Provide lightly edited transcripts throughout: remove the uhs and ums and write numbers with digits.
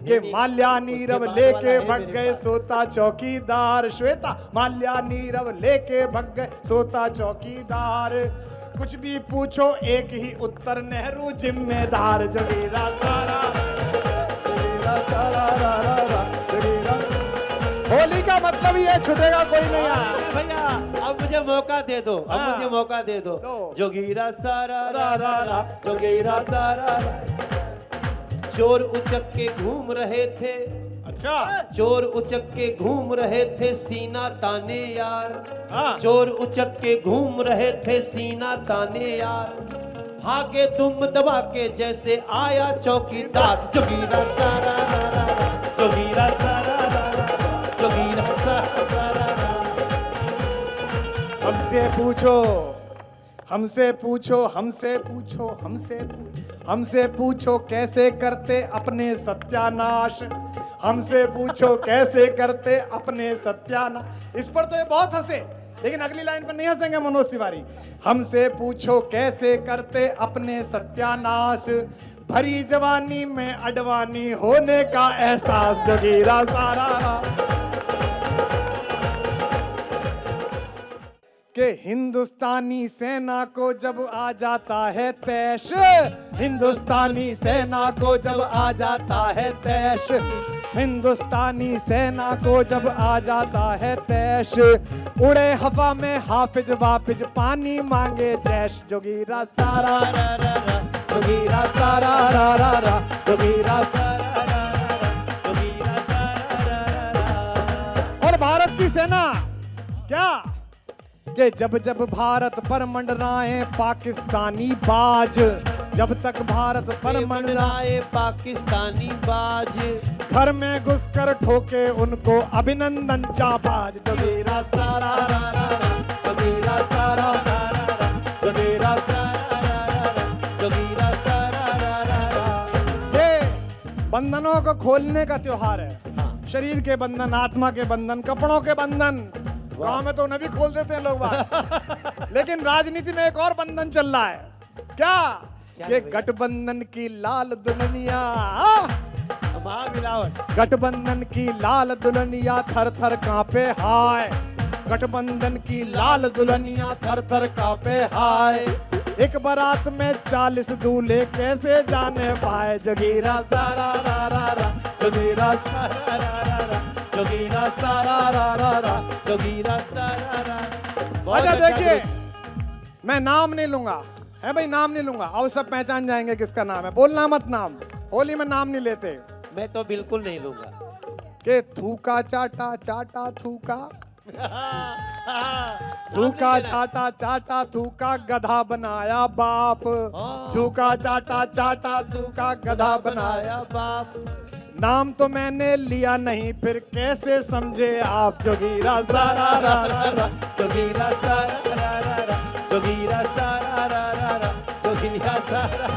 कि माल्या नीरव लेके भग गए सोता चौकीदार। श्वेता, माल्या नीरव लेके भग गए सोता चौकीदार। कुछ भी पूछो एक ही उत्तर, नेहरू जिम्मेदार। जोगीरा सारा होली का मतलब ही है छुटेगा कोई नहीं है। भैया अब मुझे मौका दे दो, अब हाँ। मुझे मौका दे दो। दो। जोगीरा सारा रा रा रा, जोगीरा सारा रा। चोर उचक के घूम रहे थे, अच्छा, चोर उचक के घूम रहे थे सीना ताने यार। हाँ। चोर उचक के घूम रहे थे सीना ताने यार। भागे तुम दबा के जैसे आया चौकीदार। जोगीरा सारा रा रा रा, जोगीरा सारा रा रा रा, जोगीरा सारा रा रा। हमसे पूछो, हमसे पूछो, हमसे पूछो, हमसे पूछो कैसे करते अपने सत्यानाश। हमसे पूछो कैसे करते अपने सत्यानाश। इस पर तो ये बहुत हंसे, लेकिन अगली लाइन पर नहीं हंसेंगे मनोज तिवारी। हमसे पूछो कैसे करते अपने सत्यानाश, भरी जवानी में अडवाणी होने का एहसास। जोगीरा सारा कि हिंदुस्तानी सेना को जब आ जाता है तैश, हिंदुस्तानी सेना को जब आ जाता है तैश, हिंदुस्तानी सेना को जब आ जाता है तैश, उड़े हवा में हाफिज वाफिज पानी मांगे जैश। जोगीरा सारा रा रा रा, जोगीरा सारा रा रा रा, जोगीरा सारा रा रा रा, जोगीरा सारा रा रा रा। और भारत की सेना क्या कि जब जब भारत पर मंडराए पाकिस्तानी बाज, जब तक भारत पर मंडराए पाकिस्तानी बाज, घर में घुसकर ठोके उनको अभिनंदन जाबाज। जोगीरा सारा रा रा रा, जोगीरा सारा रा रा रा, जोगीरा सारा रा रा रा, जोगीरा सारा रा रा रा। ये बंधनों को खोलने का त्योहार है। शरीर के बंधन, आत्मा के बंधन, कपड़ों के बंधन। गाँव में तो उन्हें भी खोल देते हैं लोग बात। लेकिन राजनीति में एक और बंधन चल रहा है। क्या ये गठबंधन की लाल दुल्हनिया, महामिलावट। गठबंधन की लाल दुल्हनिया थर थर कांपे हाय, गठबंधन की लाल दुल्हनिया थर थर कांपे हाय। एक बारात में 40 दूल्हे कैसे जाने पाए। जोगीरा सारा रा रा रा, जोगीरा सारा रा रा रा, जोगीरा सारा रा रा रा, जोगीरा सारा रा। अच्छा देखिए, मैं नाम नहीं लूंगा, है भाई, नाम नहीं लूंगा। और सब पहचान जाएंगे किसका नाम है। बोलना मत नाम, होली में नाम नहीं लेते। मैं तो बिल्कुल नहीं लूंगा। के थूका चाटा चाटा थूका, थूका चाटा चाटा थूका गधा बनाया बाप। थूका चाटा चाटा थूका गधा बनाया बाप। नाम तो मैंने लिया नहीं, फिर कैसे समझे आप। जोगीरा सारा रा रा रा, जोगीरा सारा रा रा रा, जोगीरा सारा रा रा रा, जोगीरा सारा।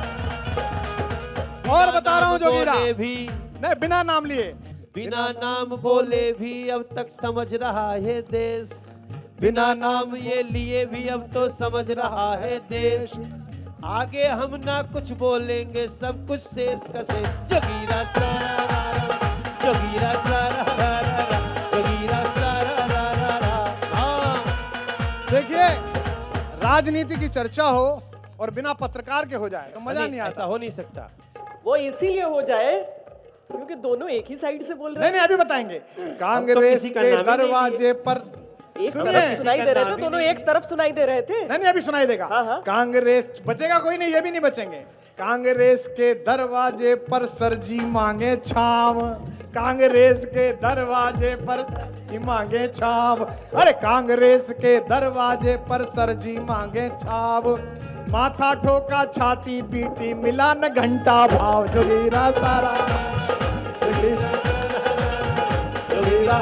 और बता रहा हूँ जोगीरा भी नहीं, बिना नाम लिए, बिना नाम बोले भी अब तक समझ रहा है देश। बिना नाम ये लिए भी अब तो समझ रहा है देश। आगे हम ना कुछ बोलेंगे, सब कुछ शेष कसे। जोगीरा सारा रा रा, जोगीरा सारा रा रा रा, जोगीरा सारा रा रा रा। हाँ देखिए, राजनीति की चर्चा हो और बिना पत्रकार के हो जाए तो मजा नहीं ऐसा आता। हो नहीं सकता। वो इसीलिए हो जाए क्योंकि दोनों एक ही साइड से बोल रहे नहीं नहीं, अभी बताएंगे। कांग्रेस किसी का के नाम ही नहीं दरवाजे पर एक सुनिए। तरफ सुनाई दे रहे नाम थे, ही दोनों नहीं एक तरफ सुनाई दे रहे थे। नहीं नहीं, अभी सुनाई देगा। हाँ, हाँ। कांग्रेस बचेगा कोई नहीं, ये भी नहीं बचेंगे। कांग्रेस के दरवाजे पर सरजी मांगे छाव, कांग्रेस के दरवाजे पर सरजी मांगे छाव। अरे कांग्रेस के दरवाजे पर सरजी मांगे छाव। माथा ठोका छाती पीटी मिला न घंटा भाव। जोगीरा सारा, जोगीरा, जोगीरा।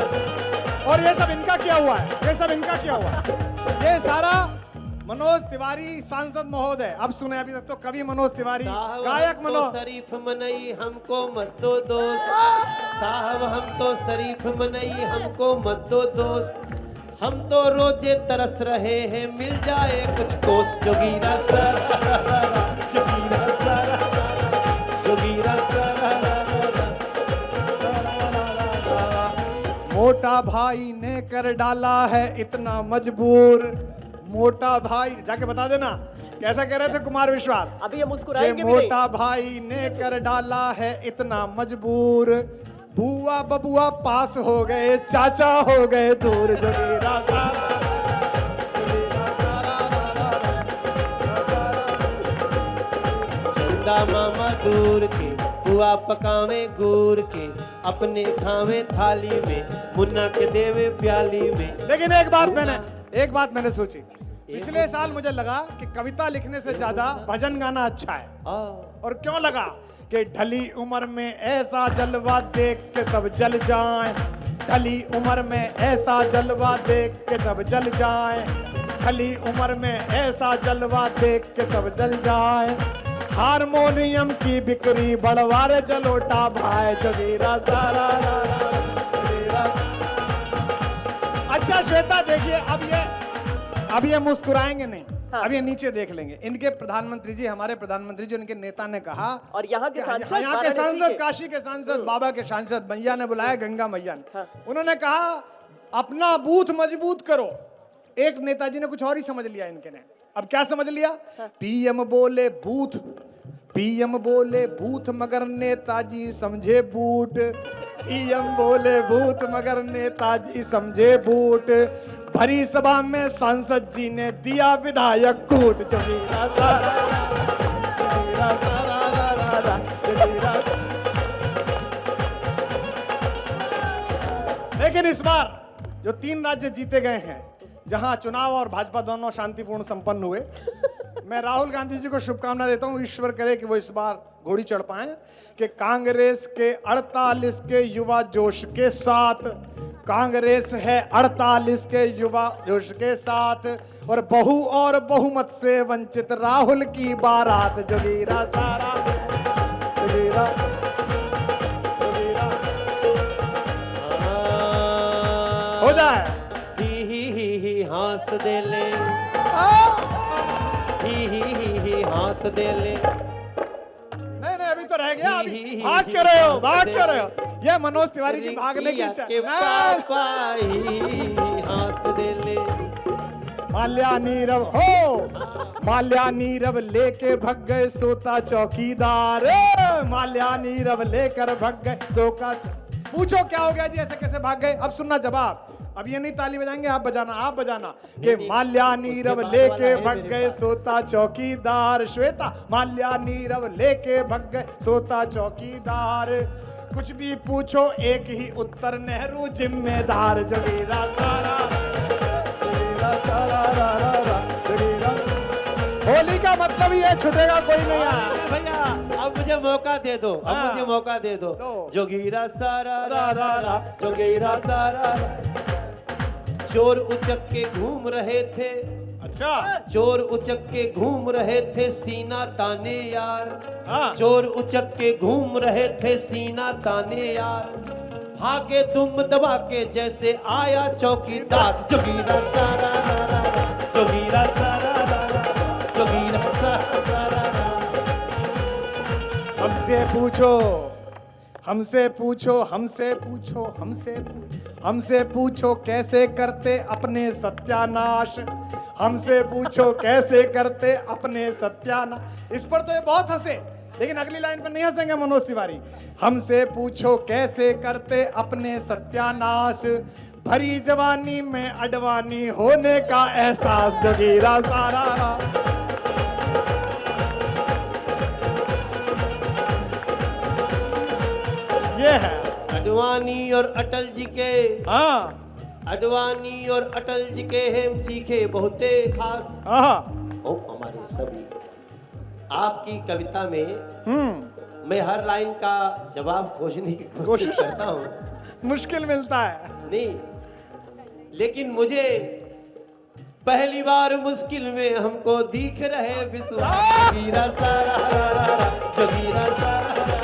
और ये सब इनका किया हुआ है, ये सब इनका किया हुआ है। ये सारा मनोज तिवारी सांसद महोदय। अब सुने, अभी तक तो कवि मनोज तिवारी, गायक मनोज। शरीफ मनई हमको मत दो दोस्त, साहब हम तो शरीफ मनई हमको मत दो दोस्त। हम तो रोजे तरस रहे हैं, मिल जाए कुछ दोस्त। जोगीरा सारा, जोगीरा सारा, जोगीरा सारा। मोटा भाई ने कर डाला है इतना मजबूर। मोटा भाई जाके बता देना कैसा कह रहे थे कुमार विश्वास। अभी ये मुस्कुराएंगे भी मोटा भाई ने कर डाला है इतना मजबूर। बुआ बबुआ पास हो गए, चाचा हो गए दूर। जोगीरा चंदा मामा दूर के बुआ पकावे गुड़ के, अपने खावे थाली में, मुन्ना के देवे प्याली में। लेकिन एक बात मैंने सोची। पिछले साल मुझे लगा कि कविता लिखने से ज्यादा भजन गाना अच्छा है। और क्यों लगा कि ढली उम्र में ऐसा जलवा देख के सब जल जाएं। ढली उम्र में ऐसा जलवा देख के सब जल जाएं। ढली उम्र में ऐसा जलवा देख के सब जल जाएं। हारमोनियम की बिक्री बढ़वारे जलोटा भाई। जोगीरा सारा अच्छा श्वेता देखिए, अब ये मुस्कुराएंगे नहीं। हाँ। अब ये नीचे देख लेंगे। इनके प्रधानमंत्री जी, हमारे प्रधानमंत्री जी, उनके नेता ने कहा, और यहाँ के सांसद, यहाँ के वाराणसी सांसद, के। काशी के सांसद, बाबा के सांसद मैया ने बुलाया, गंगा मैया ने। हाँ। उन्होंने कहा अपना बूथ मजबूत करो। एक नेताजी ने कुछ और ही समझ लिया इनके ने। अब क्या समझ लिया? पीएम बोले बूथ, पीएम बोले बूथ मगर नेताजी समझे बूट। पीएम बोले बूथ मगर नेताजी समझे बूट। भरी सभा में सांसद जी ने दिया विधायक कूट। जोगीरा सारा, जोगीरा सारा, जोगीरा। लेकिन इस बार जो 3 राज्य जीते गए हैं, जहां चुनाव और भाजपा दोनों शांतिपूर्ण संपन्न हुए, मैं राहुल गांधी जी को शुभकामना देता हूं। ईश्वर करे कि वो इस बार घोड़ी चढ़ पाए कि कांग्रेस के 48 के युवा जोश के साथ, कांग्रेस है 48 के युवा जोश के साथ, और बहुमत से वंचित राहुल की बारात। जोगीरा सारा, जोगीरा, जोगीरा। हो जाए ही हंस दे ले, ही हंस दे ले। नहीं अभी तो रह गया। अभी भाग कर रहे हो। ये मनोज तिवारी की भागने की पापा ही हंस दे ले। माल्या नीरव हो, माल्या नीरव लेके भग गए सोता चौकीदार। माल्या नीरव लेकर भग गए सोका। पूछो क्या हो गया जी, ऐसे कैसे भाग गए? अब सुनना जवाब। अब ये नहीं ताली बजाएंगे, आप बजाना कि माल्या नीरव लेके भग गए सोता चौकीदार। श्वेता, माल्या नीरव लेके भग गए सोता चौकीदार। कुछ भी पूछो एक ही उत्तर, नेहरू जिम्मेदार। जोगीरा सारा, जोगीरा सारा, जोगीरा। होली का मतलब ही है छुटेगा कोई नहीं है। भैया अब मुझे मौका दे दो, अब हाँ। मुझे मौका दे दो। दो। जोगीरा सारा रा रा रा, जोगीरा सारा रा। चोर उचक के घूम रहे थे, अच्छा, चोर उचक के घूम रहे थे सीना ताने यार। हाँ। चोर उचक के घूम रहे थे सीना ताने यार। भागे तुम दबा के जैसे आया चौकीदार। जोगीरा सारा रा रा रा, जोगीरा सारा रा रा रा, जोगीरा सारा रा रा रा। हमसे पूछो, हमसे पूछो, हमसे पूछो, हमसे पूछो, हमसे पूछो कैसे करते अपने सत्यानाश। हमसे पूछो कैसे करते अपने सत्यानाश। इस पर तो ये बहुत हंसे, लेकिन अगली लाइन पर नहीं हंसेंगे मनोज तिवारी। हमसे पूछो कैसे करते अपने सत्यानाश। भरी जवानी में अडवाणी होने का एहसास। जोगीरा सारा, ये है अडवाणी और अटल जी के, हाँ अडवाणी और अटल जी के हम सीखे बहुते खास। हाँ ओ हमारे सभी, आपकी कविता में मैं हर लाइन का जवाब खोजने की कोशिश करता हूँ। मुश्किल मिलता है। नहीं, लेकिन मुझे पहली बार मुश्किल में हमको दिख रहे विश्वास। जोगीरा सारा रा रा रा, जोगीरा सारा रा